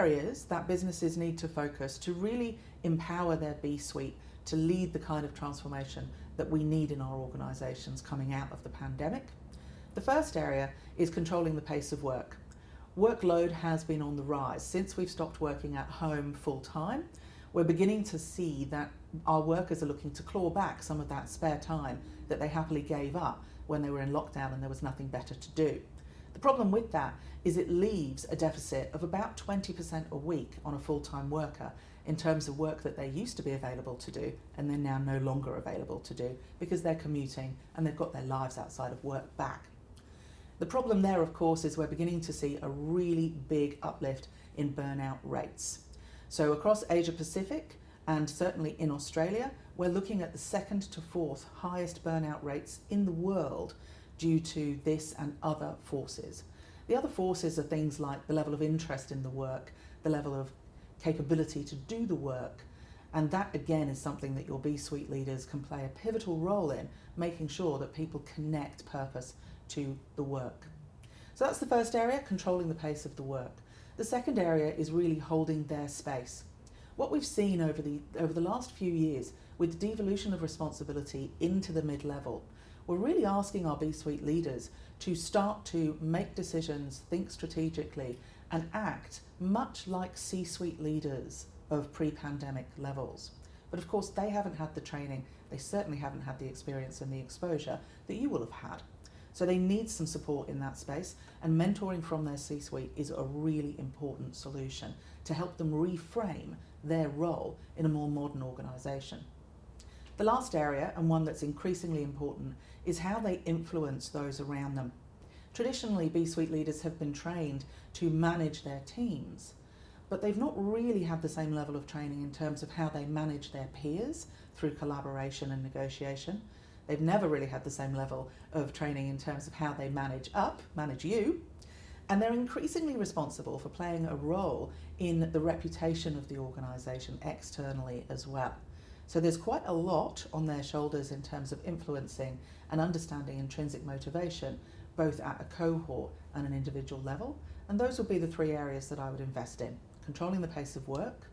areas that businesses need to focus to really empower their B-suite to lead the kind of transformation that we need in our organisations coming out of the pandemic. The first area is controlling the pace of work. Workload has been on the rise. Since we've stopped working at home full-time, we're beginning to see that our workers are looking to claw back some of that spare time that they happily gave up when they were in lockdown and there was nothing better to do. The problem with that is it leaves a deficit of about 20% a week on a full-time worker in terms of work that they used to be available to do and they're now no longer available to do because they're commuting and they've got their lives outside of work back. The problem there, of course, is we're beginning to see a really big uplift in burnout rates. So across Asia Pacific and certainly in Australia, we're looking at the second to fourth highest burnout rates in the world due to this and other forces. The other forces are things like the level of interest in the work, the level of capability to do the work, and that again is something that your B-suite leaders can play a pivotal role in, making sure that people connect purpose to the work. So that's the first area, controlling the pace of the work. The second area is really holding their space. What we've seen over the last few years with the devolution of responsibility into the mid-level, we're really asking our B-suite leaders to start to make decisions, think strategically, and act much like C-suite leaders of pre-pandemic levels. But of course, they haven't had the training, they certainly haven't had the experience and the exposure that you will have had. So they need some support in that space, and mentoring from their C-suite is a really important solution to help them reframe their role in a more modern organisation. The last area, and one that's increasingly important, is how they influence those around them. Traditionally, B-suite leaders have been trained to manage their teams, but they've not really had the same level of training in terms of how they manage their peers through collaboration and negotiation. They've never really had the same level of training in terms of how they manage you, and they're increasingly responsible for playing a role in the reputation of the organisation externally as well. So there's quite a lot on their shoulders in terms of influencing and understanding intrinsic motivation, both at a cohort and an individual level, and those would be the three areas that I would invest in: controlling the pace of work,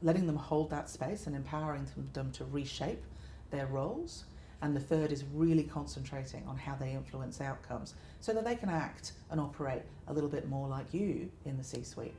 letting them hold that space and empowering them to reshape their roles, and the third is really concentrating on how they influence outcomes so that they can act and operate a little bit more like you in the C-suite.